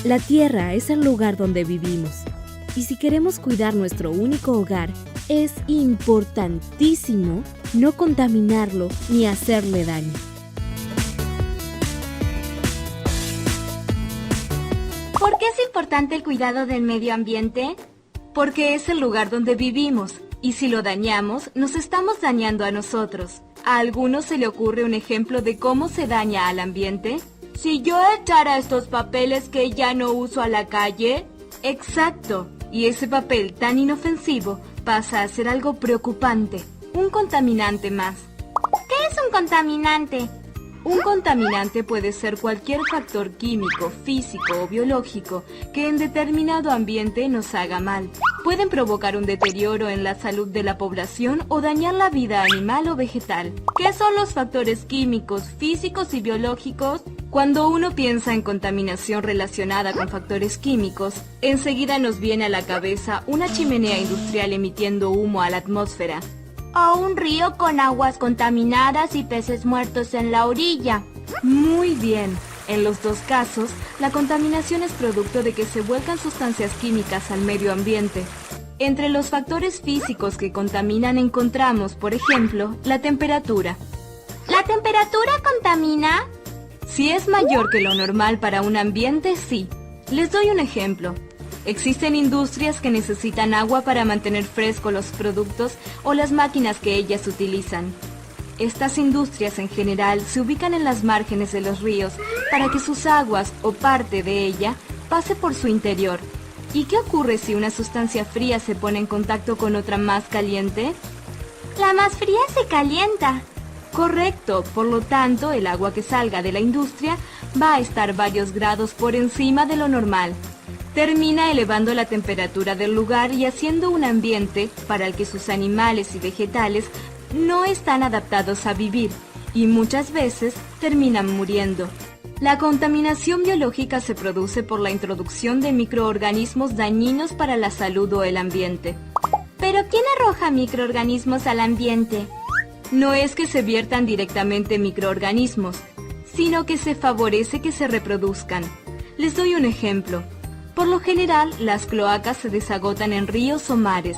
La tierra es el lugar donde vivimos. Y si queremos cuidar nuestro único hogar, es importantísimo no contaminarlo ni hacerle daño. ¿Por qué es importante el cuidado del medio ambiente? Porque es el lugar donde vivimos, y si lo dañamos, nos estamos dañando a nosotros. ¿A alguno se le ocurre un ejemplo de cómo se daña al ambiente? Si yo echara estos papeles que ya no uso a la calle. Exacto, y ese papel tan inofensivo pasa a ser algo preocupante, un contaminante más. ¿Qué es un contaminante? Un contaminante puede ser cualquier factor químico, físico o biológico que en determinado ambiente nos haga mal. Pueden provocar un deterioro en la salud de la población o dañar la vida animal o vegetal. ¿Qué son los factores químicos, físicos y biológicos? Cuando uno piensa en contaminación relacionada con factores químicos, enseguida nos viene a la cabeza una chimenea industrial emitiendo humo a la atmósfera. O un río con aguas contaminadas y peces muertos en la orilla. Muy bien. En los dos casos, la contaminación es producto de que se vuelcan sustancias químicas al medio ambiente. Entre los factores físicos que contaminan encontramos, por ejemplo, la temperatura. ¿La temperatura contamina? Si es mayor que lo normal para un ambiente, sí. Les doy un ejemplo. Existen industrias que necesitan agua para mantener frescos los productos o las máquinas que ellas utilizan. Estas industrias en general se ubican en las márgenes de los ríos para que sus aguas o parte de ella pase por su interior. ¿Y qué ocurre si una sustancia fría se pone en contacto con otra más caliente? La más fría se calienta. Correcto, por lo tanto, el agua que salga de la industria va a estar varios grados por encima de lo normal. Termina elevando la temperatura del lugar y haciendo un ambiente para el que sus animales y vegetales no están adaptados a vivir y muchas veces terminan muriendo. La contaminación biológica se produce por la introducción de microorganismos dañinos para la salud o el ambiente. ¿Pero quién arroja microorganismos al ambiente? No es que se viertan directamente microorganismos, sino que se favorece que se reproduzcan. Les doy un ejemplo. Por lo general, las cloacas se desagotan en ríos o mares,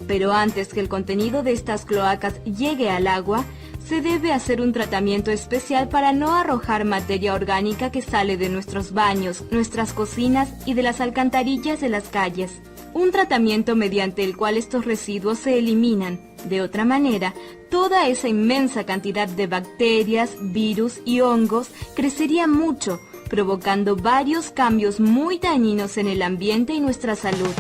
pero antes que el contenido de estas cloacas llegue al agua, se debe hacer un tratamiento especial para no arrojar materia orgánica que sale de nuestros baños, nuestras cocinas y de las alcantarillas de las calles. Un tratamiento mediante el cual estos residuos se eliminan. De otra manera, toda esa inmensa cantidad de bacterias, virus y hongos crecería mucho, provocando varios cambios muy dañinos en el ambiente y nuestra salud.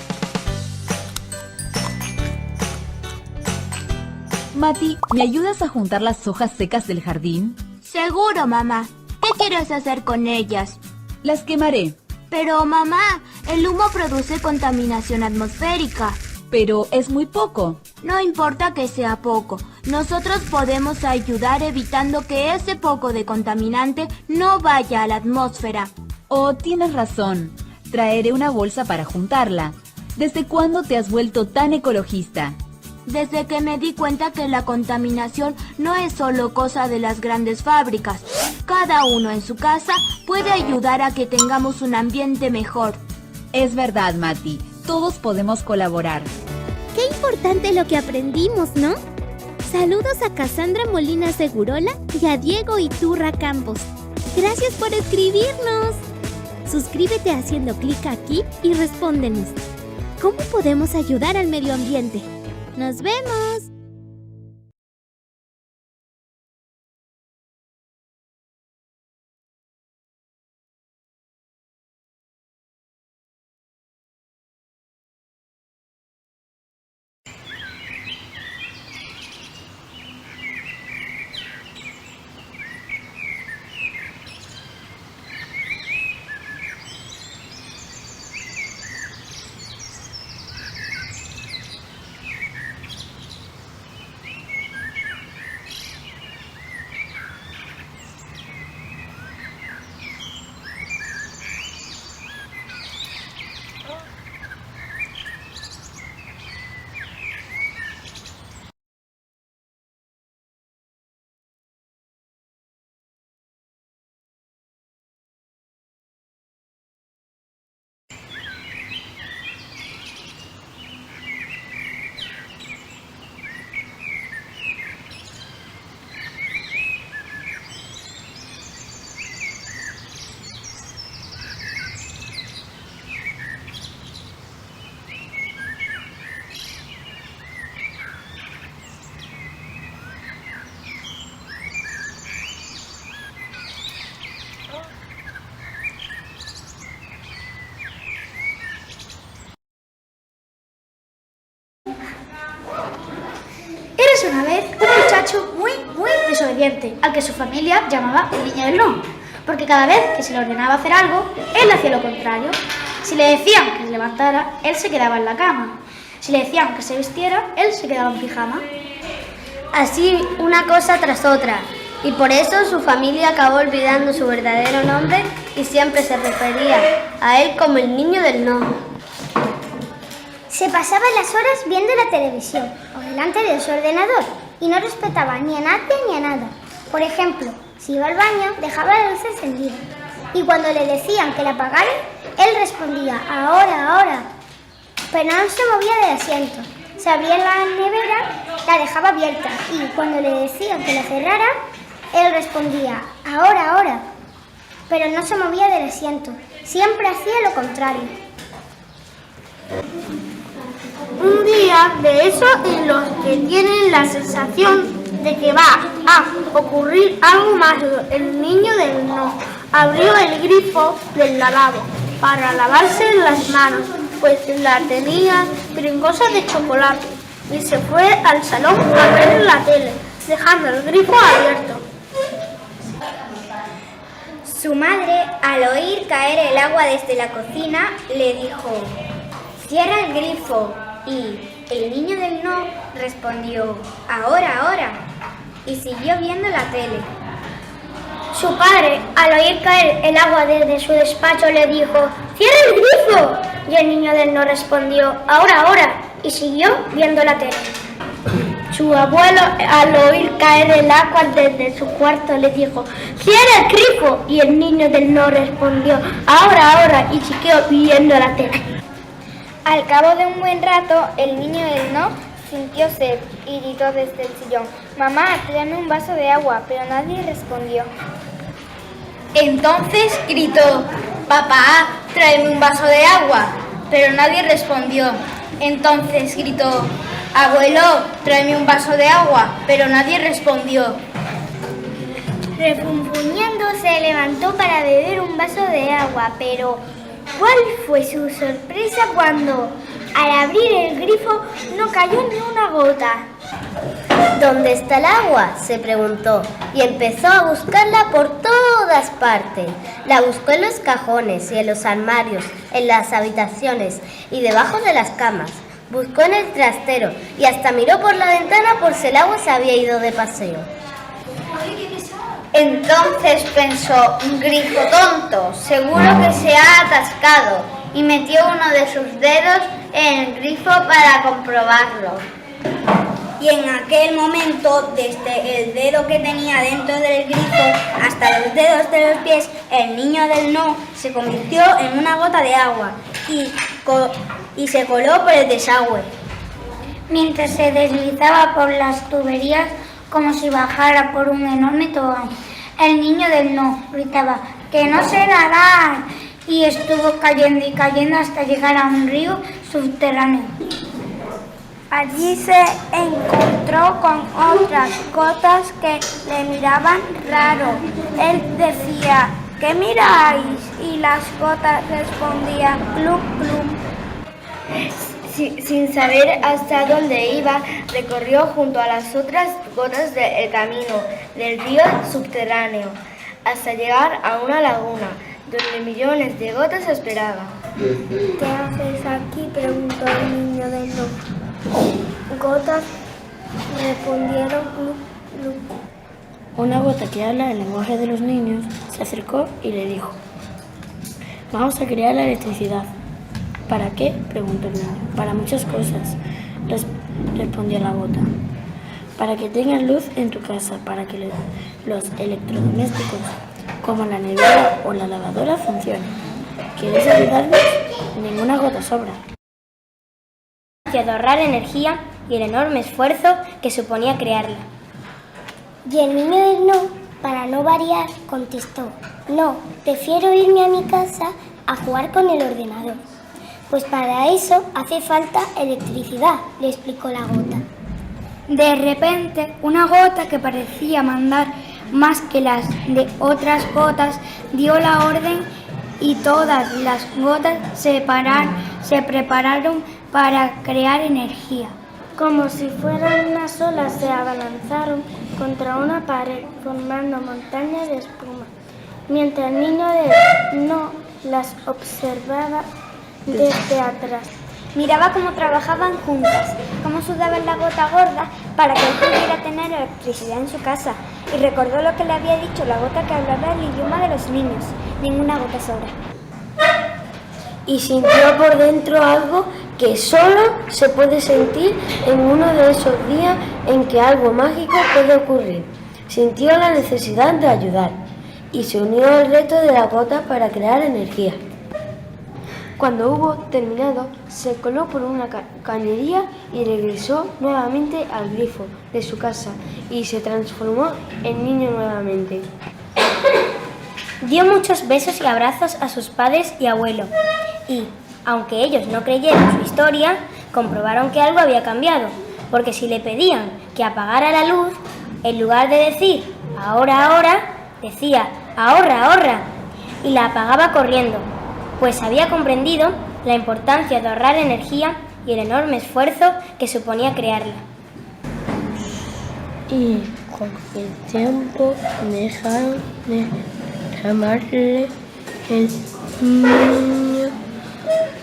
Mati, ¿me ayudas a juntar las hojas secas del jardín? Seguro, mamá. ¿Qué quieres hacer con ellas? Las quemaré. Pero, mamá, el humo produce contaminación atmosférica. Pero es muy poco. No importa que sea poco. Nosotros podemos ayudar evitando que ese poco de contaminante no vaya a la atmósfera. Oh, tienes razón. Traeré una bolsa para juntarla. ¿Desde cuándo te has vuelto tan ecologista? Desde que me di cuenta que la contaminación no es solo cosa de las grandes fábricas. Cada uno en su casa puede ayudar a que tengamos un ambiente mejor. Es verdad, Mati. Todos podemos colaborar. Qué importante lo que aprendimos, ¿no? Saludos a Cassandra Molina Segurola y a Diego Iturra Campos. Gracias por escribirnos. Suscríbete haciendo clic aquí y respóndenos. ¿Cómo podemos ayudar al medio ambiente? ¡Nos vemos! una vez un muchacho muy desobediente, al que su familia llamaba el niño del no, porque cada vez que se le ordenaba hacer algo, él hacía lo contrario. Si le decían que se levantara, él se quedaba en la cama. Si le decían que se vistiera, él se quedaba en pijama. Así una cosa tras otra, y por eso su familia acabó olvidando su verdadero nombre y siempre se refería a él como el niño del no. Se pasaba las horas viendo la televisión o delante de su ordenador y no respetaba ni a nadie ni a nada. Por ejemplo, si iba al baño, dejaba la luz encendida. Y cuando le decían que la apagaran, él respondía, ahora, ahora. Pero no se movía del asiento. Se abría la nevera, la dejaba abierta. Y cuando le decían que la cerrara, él respondía, ahora, ahora. Pero no se movía del asiento. Siempre hacía lo contrario. Un día de eso en los que tienen la sensación de que va a ocurrir algo más, el niño del no abrió el grifo del lavabo para lavarse las manos, pues la tenía pringosa de chocolate, y se fue al salón a ver la tele, dejando el grifo abierto. Su madre, al oír caer el agua desde la cocina, le dijo, cierra el grifo. Y el niño del no respondió, ahora, ahora, y siguió viendo la tele. Su padre, al oír caer el agua desde su despacho, le dijo, ¡cierra el grifo! Y el niño del no respondió, ahora, ahora, y siguió viendo la tele. Su abuelo, al oír caer el agua desde su cuarto, le dijo, ¡cierra el grifo! Y el niño del no respondió, ahora, ahora, y siguió viendo la tele. Al cabo de un buen rato, el niño del no sintió sed y gritó desde el sillón, mamá, tráeme un vaso de agua, pero nadie respondió. Entonces gritó, papá, tráeme un vaso de agua, pero nadie respondió. Entonces gritó, abuelo, tráeme un vaso de agua, pero nadie respondió. Refunfuñando se levantó para beber un vaso de agua, pero ¿cuál fue su sorpresa cuando, al abrir el grifo, no cayó ni una gota? ¿Dónde está el agua?, se preguntó, y empezó a buscarla por todas partes. La buscó en los cajones y en los armarios, en las habitaciones y debajo de las camas. Buscó en el trastero y hasta miró por la ventana por si el agua se había ido de paseo. Entonces pensó, un grifo tonto, seguro que se ha atascado, y metió uno de sus dedos en el grifo para comprobarlo. Y en aquel momento, desde el dedo que tenía dentro del grifo hasta los dedos de los pies, el niño del no se convirtió en una gota de agua y se coló por el desagüe. Mientras se deslizaba por las tuberías como si bajara por un enorme tobogán, el niño del no gritaba ¡que no sé nadar! Y estuvo cayendo y cayendo hasta llegar a un río subterráneo. Allí se encontró con otras gotas que le miraban raro. Él decía, ¿qué miráis? Y las gotas respondían, clum, clum. Sin saber hasta dónde iba, recorrió junto a las otras gotas el camino del río subterráneo, hasta llegar a una laguna, donde millones de gotas esperaban. ¿Qué haces aquí?, preguntó el niño del no. Gotas, respondieron. Una gota que habla el lenguaje de los niños se acercó y le dijo, vamos a crear la electricidad. ¿Para qué?, preguntó el niño. Para muchas cosas, respondió la gota. Para que tengas luz en tu casa, para que los electrodomésticos, como la nevera o la lavadora, funcionen. ¿Quieres ayudarnos? Ninguna gota sobra. De ahorrar energía y el enorme esfuerzo que suponía crearla. Y el niño del no, para no variar, contestó, no, prefiero irme a mi casa a jugar con el ordenador. Pues para eso hace falta electricidad, le explicó la gota. De repente, una gota que parecía mandar más que las de otras gotas dio la orden y todas las gotas se prepararon para crear energía. Como si fueran unas olas, se abalanzaron contra una pared, formando montañas de espuma, mientras el niño no las observaba desde atrás. Miraba cómo trabajaban juntas, cómo sudaban la gota gorda para que él pudiera tener electricidad en su casa, y recordó lo que le había dicho la gota que hablaba el idioma de los niños: ninguna gota sobra. Y sintió por dentro algo que solo se puede sentir en uno de esos días en que algo mágico puede ocurrir. Sintió la necesidad de ayudar y se unió al reto de la gota para crear energía. Cuando hubo terminado, se coló por una cañería y regresó nuevamente al grifo de su casa y se transformó en niño nuevamente. Dio muchos besos y abrazos a sus padres y abuelo, y, aunque ellos no creyeron su historia, comprobaron que algo había cambiado, porque si le pedían que apagara la luz, en lugar de decir ahora, ahora, decía ahorra, ahorra, y la apagaba corriendo, pues había comprendido la importancia de ahorrar energía y el enorme esfuerzo que suponía crearla. Y con el tiempo dejaron de llamarle el niño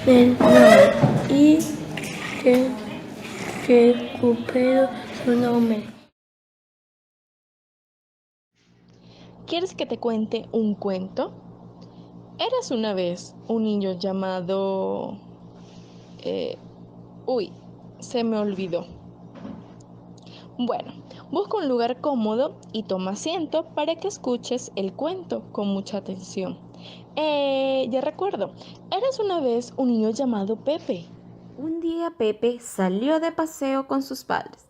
del mar y que recuperó su nombre. ¿Quieres que te cuente un cuento? Eras una vez un niño llamado... se me olvidó. Bueno, busca un lugar cómodo y toma asiento para que escuches el cuento con mucha atención. Ya recuerdo, eras una vez un niño llamado Pepe. Un día Pepe salió de paseo con sus padres.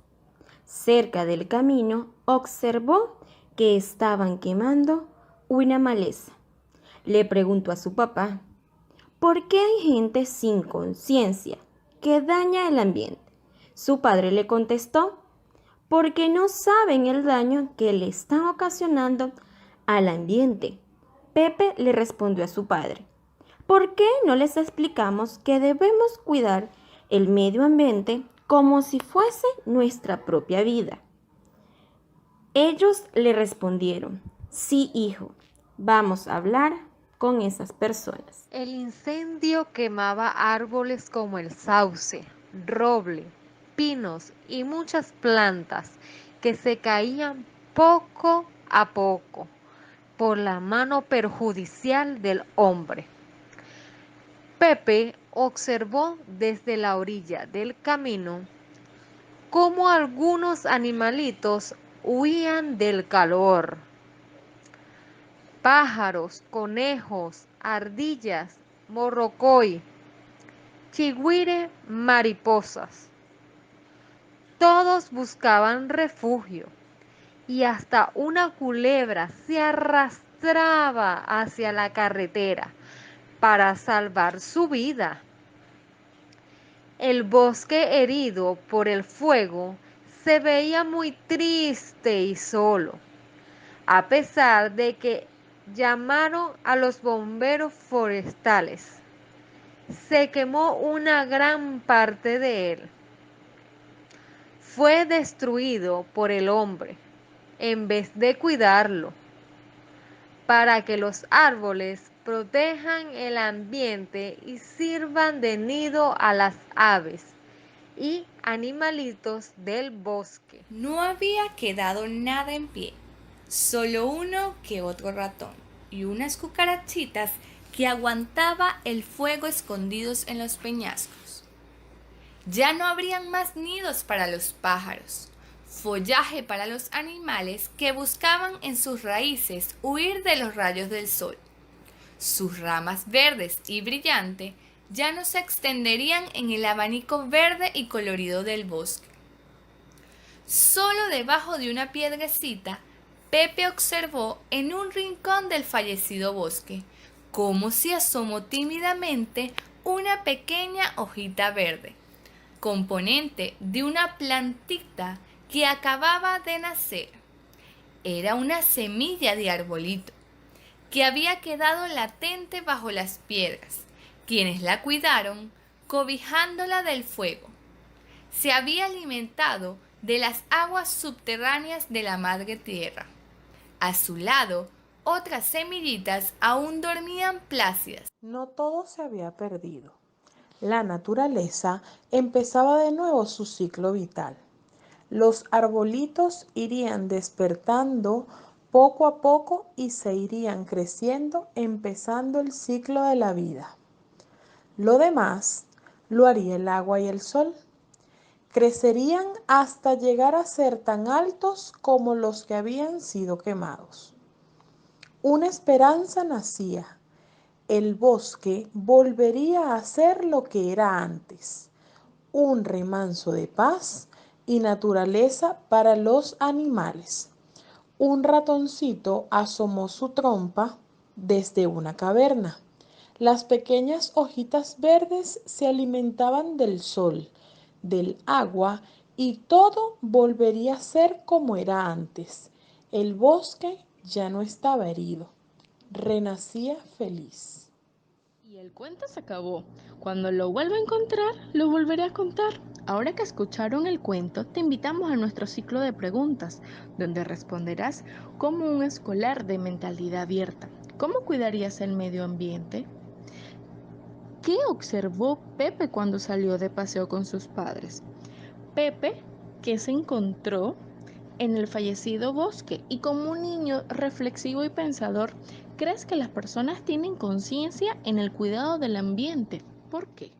Cerca del camino observó que estaban quemando una maleza. Le preguntó a su papá: ¿por qué hay gente sin conciencia que daña el ambiente? Su padre le contestó: porque no saben el daño que le están ocasionando al ambiente. Pepe le respondió a su padre: ¿por qué no les explicamos que debemos cuidar el medio ambiente como si fuese nuestra propia vida? Ellos le respondieron: sí, hijo, vamos a hablar con esas personas. El incendio quemaba árboles como el sauce, roble, pinos y muchas plantas que se caían poco a poco por la mano perjudicial del hombre. Pepe observó desde la orilla del camino cómo algunos animalitos huían del calor. Pájaros, conejos, ardillas, morrocoy, chigüire, mariposas. Todos buscaban refugio y hasta una culebra se arrastraba hacia la carretera para salvar su vida. El bosque herido por el fuego se veía muy triste y solo, a pesar de que llamaron a los bomberos forestales. Se quemó una gran parte de él. Fue destruido por el hombre en vez de cuidarlo, para que los árboles protejan el ambiente y sirvan de nido a las aves y animalitos del bosque. No había quedado nada en pie, solo uno que otro ratón y unas cucarachitas que aguantaba el fuego escondidos en los peñascos. Ya no habrían más nidos para los pájaros, follaje para los animales que buscaban en sus raíces huir de los rayos del sol. Sus ramas verdes y brillantes ya no se extenderían en el abanico verde y colorido del bosque. Solo debajo de una piedrecita, Pepe observó en un rincón del fallecido bosque cómo se asomó tímidamente una pequeña hojita verde, componente de una plantita que acababa de nacer. Era una semilla de arbolito que había quedado latente bajo las piedras, quienes la cuidaron cobijándola del fuego. se había alimentado de las aguas subterráneas de la madre tierra. A su lado, otras semillitas aún dormían plácidas. No todo se había perdido. La naturaleza empezaba de nuevo su ciclo vital. Los arbolitos irían despertando poco a poco y se irían creciendo, empezando el ciclo de la vida. Lo demás lo haría el agua y el sol. Crecerían hasta llegar a ser tan altos como los que habían sido quemados. Una esperanza nacía. El bosque volvería a ser lo que era antes, un remanso de paz y naturaleza para los animales. Un ratoncito asomó su trompa desde una caverna. Las pequeñas hojitas verdes se alimentaban del sol, del agua, y todo volvería a ser como era antes. El bosque ya no estaba herido, renacía feliz. Y el cuento se acabó. Cuando lo vuelva a encontrar, lo volveré a contar. Ahora que escucharon el cuento, te invitamos a nuestro ciclo de preguntas, donde responderás como un escolar de mentalidad abierta. ¿Cómo cuidarías el medio ambiente? ¿Qué observó Pepe cuando salió de paseo con sus padres? Pepe, que se encontró en el fallecido bosque, y como un niño reflexivo y pensador, ¿crees que las personas tienen conciencia en el cuidado del ambiente? ¿Por qué?